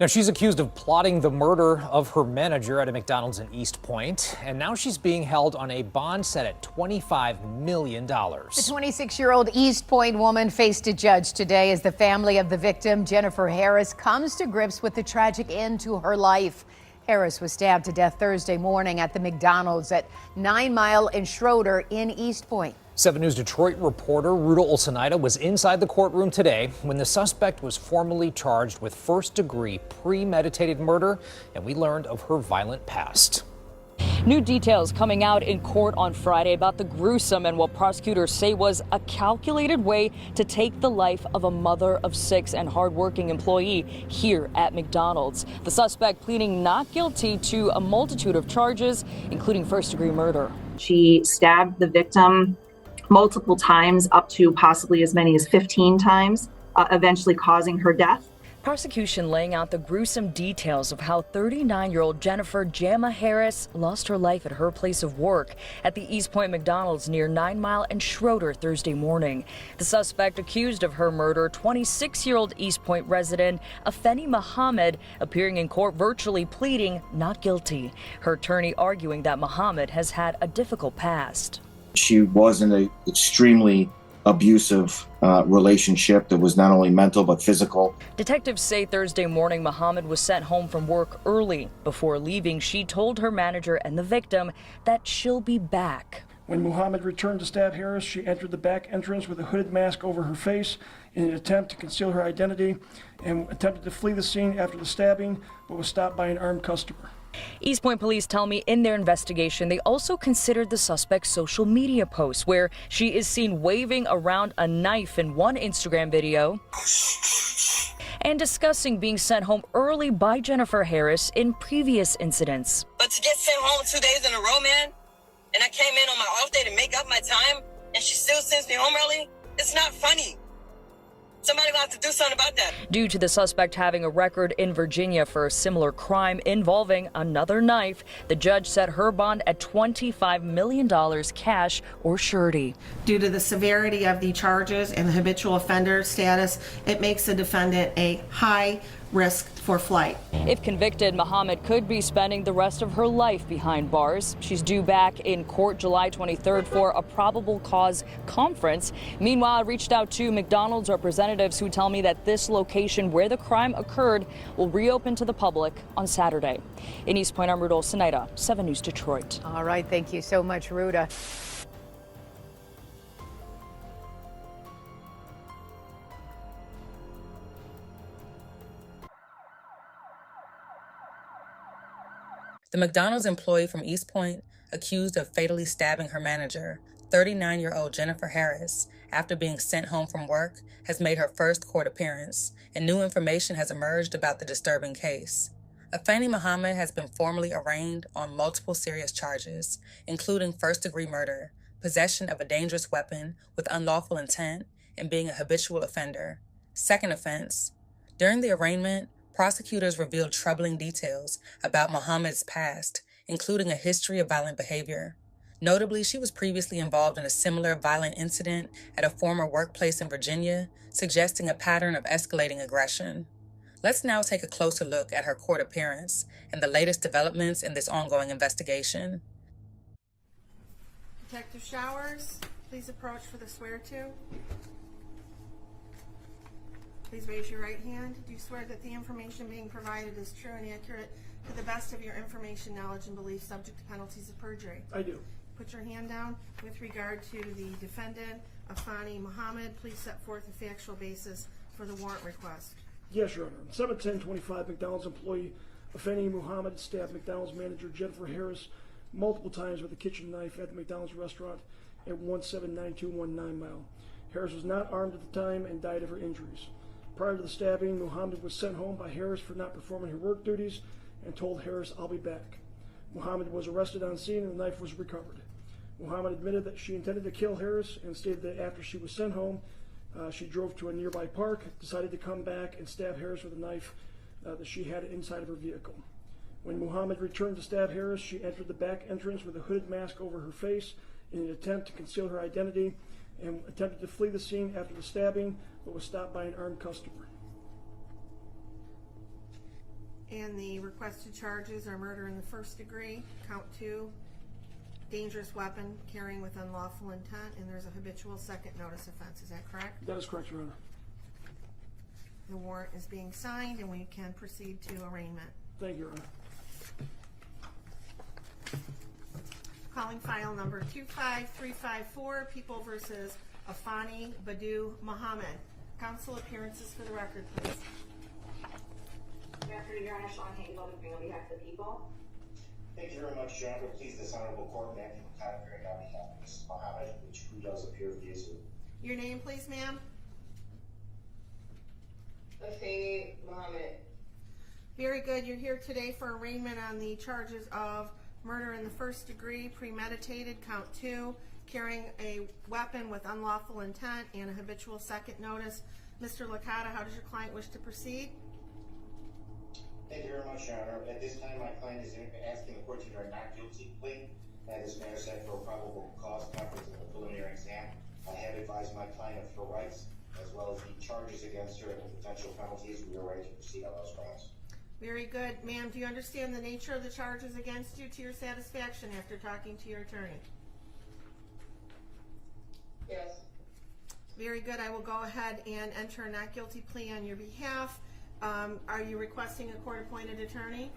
Now, she's accused of plotting the murder of her manager at a McDonald's in East Point, and now she's being held on a bond set at $25 million. The 26-year-old East Point woman faced a judge today as the family of the victim, Jennifer Harris, comes to grips with the tragic end to her life. Harris was stabbed to death Thursday morning at the McDonald's at 9 Mile and Schroeder in East Point. 7 News Detroit reporter Ruta Olsenida was inside the courtroom today when the suspect was formally charged with first-degree premeditated murder, and we learned of her violent past. New details coming out in court on Friday about the gruesome and what prosecutors say was a calculated way to take the life of a mother of 6 and hardworking employee here at McDonald's. The suspect pleading not guilty to a multitude of charges, including first-degree murder. She stabbed the victim multiple times, up to possibly as many as 15 times, eventually causing her death. Prosecution laying out the gruesome details of how 39-year-old Jennifer "Jamma" Harris lost her life at her place of work at the East Point McDonald's near 9 Mile and Schroeder Thursday morning. The suspect accused of her murder, 26-year-old East Point resident Afeni Muhammad, appearing in court virtually pleading not guilty. Her attorney arguing that Muhammad has had a difficult past. She was in an extremely abusive relationship that was not only mental but physical. Detectives say Thursday morning Muhammad was sent home from work early. Before leaving, she told her manager and the victim that she'll be back. When Muhammad returned to stab Harris, she entered the back entrance with a hooded mask over her face in an attempt to conceal her identity and attempted to flee the scene after the stabbing, but was stopped by an armed customer. East Point police tell me in their investigation they also considered the suspect's social media posts, where she is seen waving around a knife in one Instagram video and discussing being sent home early by Jennifer Harris in previous incidents. But to get sent home 2 days in a row, man, and I came in on my off day to make up my time, and she still sends me home early, it's not funny. Somebody will have to do something about that. Due to the suspect having a record in Virginia for a similar crime involving another knife, the judge set her bond at $25 million cash or surety. Due to the severity of the charges and the habitual offender status, it makes the defendant a high risk for flight. If convicted, Muhammad could be spending the rest of her life behind bars. She's due back in court July 23rd for a probable cause conference. Meanwhile, I reached out to McDonald's representatives who tell me that this location where the crime occurred will reopen to the public on Saturday. In East Point, I'm Ruta Olsenida, 7 News Detroit. All right, thank you so much, Ruta. The McDonald's employee from East Point, accused of fatally stabbing her manager, 39-year-old Jennifer Harris, after being sent home from work, has made her first court appearance, and new information has emerged about the disturbing case. Afeni Muhammad has been formally arraigned on multiple serious charges, including first-degree murder, possession of a dangerous weapon with unlawful intent, and being a habitual offender. Second offense. During the arraignment, prosecutors revealed troubling details about Muhammad's past, including a history of violent behavior. Notably, she was previously involved in a similar violent incident at a former workplace in Virginia, suggesting a pattern of escalating aggression. Let's now take a closer look at her court appearance and the latest developments in this ongoing investigation. Detective Showers, please approach for the swear-to. Please raise your right hand. Do you swear that the information being provided is true and accurate to the best of your information, knowledge, and belief, subject to penalties of perjury? I do. Put your hand down. With regard to the defendant, Afeni Muhammad, please set forth a factual basis for the warrant request. Yes, Your Honor. 7/10/25, McDonald's employee Afeni Muhammad stabbed McDonald's manager Jennifer Harris multiple times with a kitchen knife at the McDonald's restaurant at 179219 Mile. Harris was not armed at the time and died of her injuries. Prior to the stabbing, Muhammad was sent home by Harris for not performing her work duties and told Harris, "I'll be back." Muhammad was arrested on scene and the knife was recovered. Muhammad admitted that she intended to kill Harris and stated that after she was sent home, she drove to a nearby park, decided to come back and stab Harris with a knife that she had inside of her vehicle. When Muhammad returned to stab Harris, she entered the back entrance with a hooded mask over her face in an attempt to conceal her identity and attempted to flee the scene after the stabbing, but was stopped by an armed customer. And the requested charges are murder in the first degree, count 2, dangerous weapon carrying with unlawful intent, and there's a habitual second notice offense. Is that correct? That is correct, Your Honor. The warrant is being signed, and we can proceed to arraignment. Thank you, Your Honor. Calling file number 25354, People versus Afani Badu Muhammad. Counsel appearances for the record, please. Good afternoon, Your Honor. Sean Hayden, on behalf of the people. Thank you very much, Your Honor. Please, this honorable court, Matthew McConnell, appearing on behalf of Mrs. Muhammad, who does appear to be a Zoom. Your name, please, ma'am? Afani Muhammad. Very good. You're here today for arraignment on the charges of murder in the first degree, premeditated, count 2, carrying a weapon with unlawful intent, and a habitual second notice. Mr. Licata, how does your client wish to proceed? Thank you very much, Your Honor. At this time, my client is asking the court to enter a not guilty plea. This matter set for a probable cause conference in the preliminary exam. I have advised my client of her rights, as well as the charges against her and the potential penalties. We are ready to proceed on those grounds. Very good. Ma'am, do you understand the nature of the charges against you to your satisfaction after talking to your attorney? Yes. Very good. I will go ahead and enter a not guilty plea on your behalf. Are you requesting a court-appointed attorney?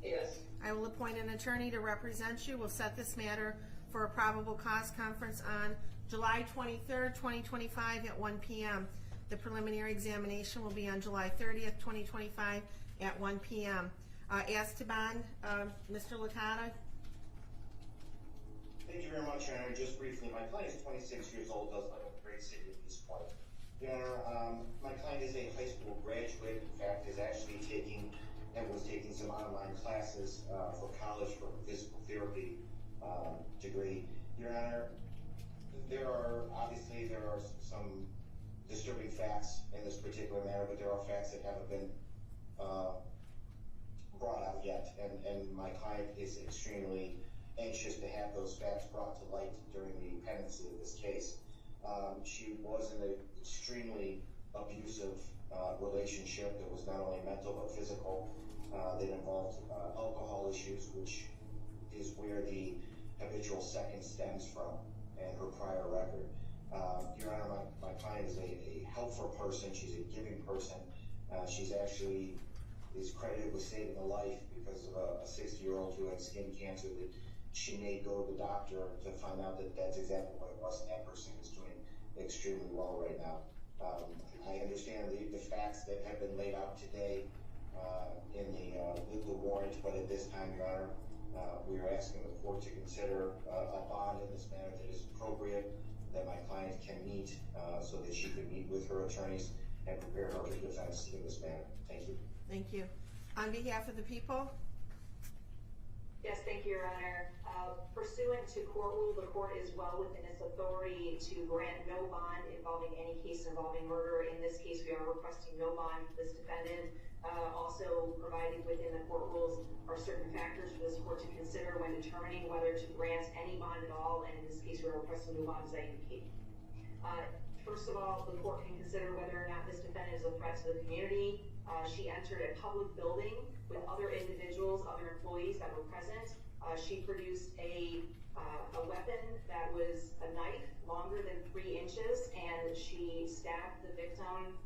Yes. I will appoint an attorney to represent you. We'll set this matter for a probable cause conference on July 23rd, 2025 at 1 p.m. The preliminary examination will be on July 30th, 2025 at 1 p.m. As to bond, Mr. Licata. Thank you very much, Your Honor. Just briefly, my client is 26 years old, does live in the great city of East Point. Your Honor, my client is a high school graduate. In fact, is actually was taking some online classes for college for a physical therapy degree. Your Honor, there are some disturbing facts in this particular matter, but there are facts that haven't been brought out yet, and my client is extremely anxious to have those facts brought to light during the pendency of this case. She was in an extremely abusive relationship that was not only mental but physical, that involved alcohol issues, which is where the habitual second stems from, and her prior record. Your Honor, my client is a helpful person. She's a giving person. She's actually is credited with saving a life because of a 60-year-old who had skin cancer that she may go to the doctor to find out that that's exactly what it was, and that person is doing extremely well right now. I understand the facts that have been laid out today in the warrant, but at this time, Your Honor, we are asking the court to consider a bond in this matter that is appropriate, that my client can meet so that she can meet with her attorneys and prepare her defense in this matter. Thank you. Thank you. On behalf of the people? Yes, thank you, Your Honor. Pursuant to court rule, the court is well within its authority to grant no bond involving any case involving murder. In this case, we are requesting no bond for this defendant. Also provided within the court rules are certain factors for this court to consider when determining whether to grant any bond at all, and in this case, we are requesting no bond as I indicate. First of all, the court can consider whether or not this defendant is a threat to the community. She entered a public building with other individuals, other employees that were present. She produced a weapon that was a knife longer than 3 inches, and she stabbed the victim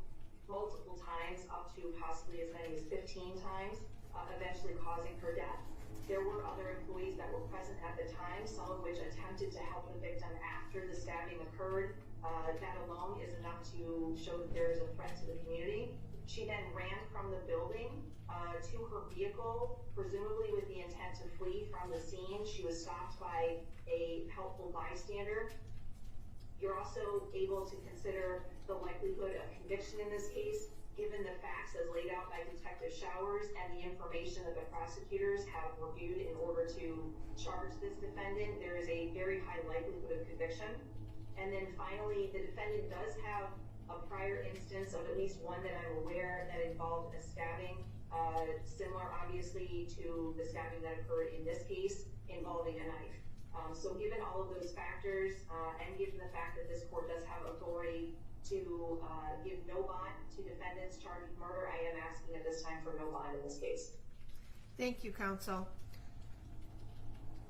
multiple times, up to possibly as many as 15 times, eventually causing her death. There were other employees that were present at the time, some of which attempted to help the victim after the stabbing occurred. That alone is enough to show that there is a threat to the community. She then ran from the building to her vehicle, presumably with the intent to flee from the scene. She was stopped by a helpful bystander. You're also able to consider the likelihood of conviction in this case, given the facts as laid out by Detective Showers and the information that the prosecutors have reviewed in order to charge this defendant. There is a very high likelihood of conviction. And then finally, the defendant does have a prior instance of at least one that I'm aware that involved a stabbing, similar obviously to the stabbing that occurred in this case involving a knife. So given all of those factors and given the fact that this court does have authority to give no bond to defendants charged with murder. I am asking at this time for no bond in this case. Thank you, counsel.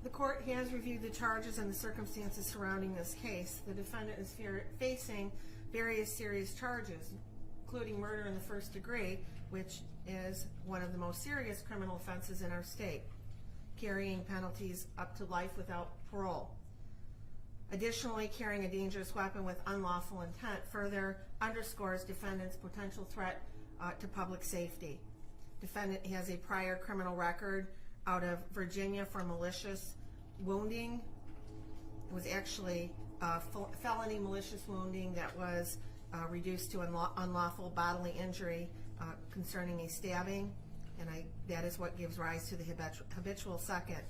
The court has reviewed the charges and the circumstances surrounding this case. The defendant is facing various serious charges, including murder in the first degree, which is one of the most serious criminal offenses in our state, carrying penalties up to life without parole. Additionally, carrying a dangerous weapon with unlawful intent further underscores defendant's potential threat to public safety. Defendant has a prior criminal record out of Virginia for malicious wounding. It was actually felony malicious wounding that was reduced to unlawful bodily injury concerning a stabbing, and that is what gives rise to the habitual second.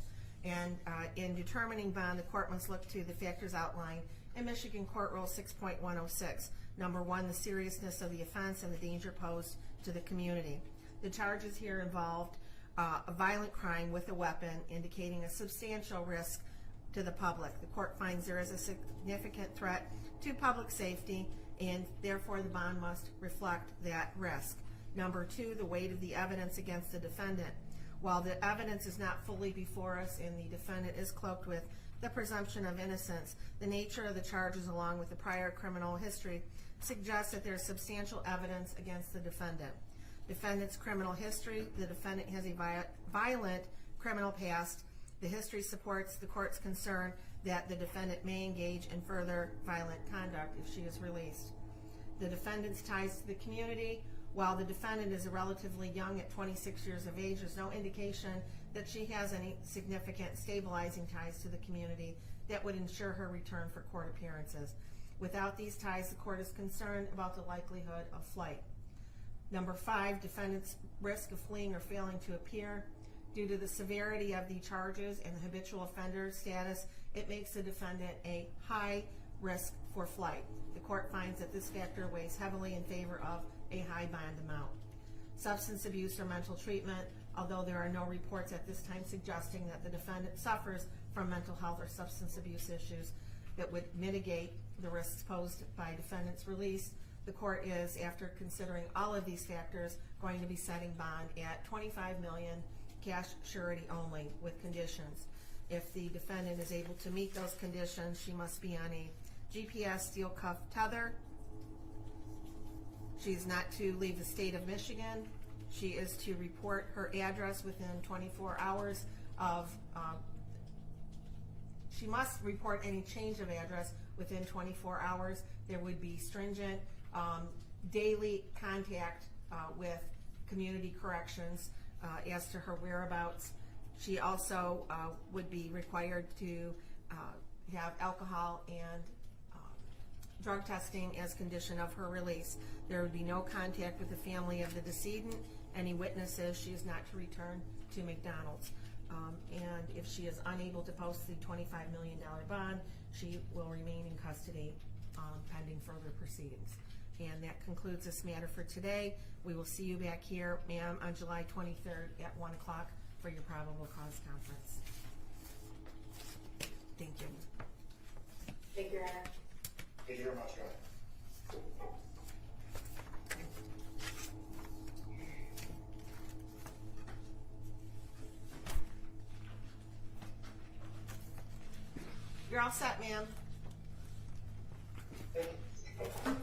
And in determining bond, the court must look to the factors outlined in Michigan Court Rule 6.106. Number one, the seriousness of the offense and the danger posed to the community. The charges here involved a violent crime with a weapon, indicating a substantial risk to the public. The court finds there is a significant threat to public safety, and therefore the bond must reflect that risk. Number two, the weight of the evidence against the defendant. While the evidence is not fully before us and the defendant is cloaked with the presumption of innocence, the nature of the charges along with the prior criminal history suggests that there is substantial evidence against the defendant. Defendant's criminal history: the defendant has a violent criminal past. The history supports the court's concern that the defendant may engage in further violent conduct if she is released. The defendant's ties to the community: while the defendant is relatively young at 26 years of age, there's no indication that she has any significant stabilizing ties to the community that would ensure her return for court appearances. Without these ties, the court is concerned about the likelihood of flight. Number five, defendant's risk of fleeing or failing to appear. Due to the severity of the charges and the habitual offender status, it makes the defendant a high risk for flight. The court finds that this factor weighs heavily in favor of a high bond amount. Substance abuse or mental treatment: although there are no reports at this time suggesting that the defendant suffers from mental health or substance abuse issues that would mitigate the risks posed by defendant's release, the court is, after considering all of these factors, going to be setting bond at $25 million, cash surety only, with conditions. If the defendant is able to meet those conditions, she must be on a GPS steel cuff tether. She is not to leave the state of Michigan. She is to report her address within 24 hours of, she must report any change of address within 24 hours. There would be stringent daily contact with community corrections as to her whereabouts. She also would be required to have alcohol and drug testing as condition of her release. There would be no contact with the family of the decedent, any witnesses. She is not to return to McDonald's. And if she is unable to post the $25 million bond, she will remain in custody pending further proceedings. And that concludes this matter for today. We will see you back here, ma'am, on July 23rd at 1 o'clock for your probable cause conference. Thank you. Thank you, Your Honor. Thank you very much, Your Honor. You're all set, ma'am. Thank you.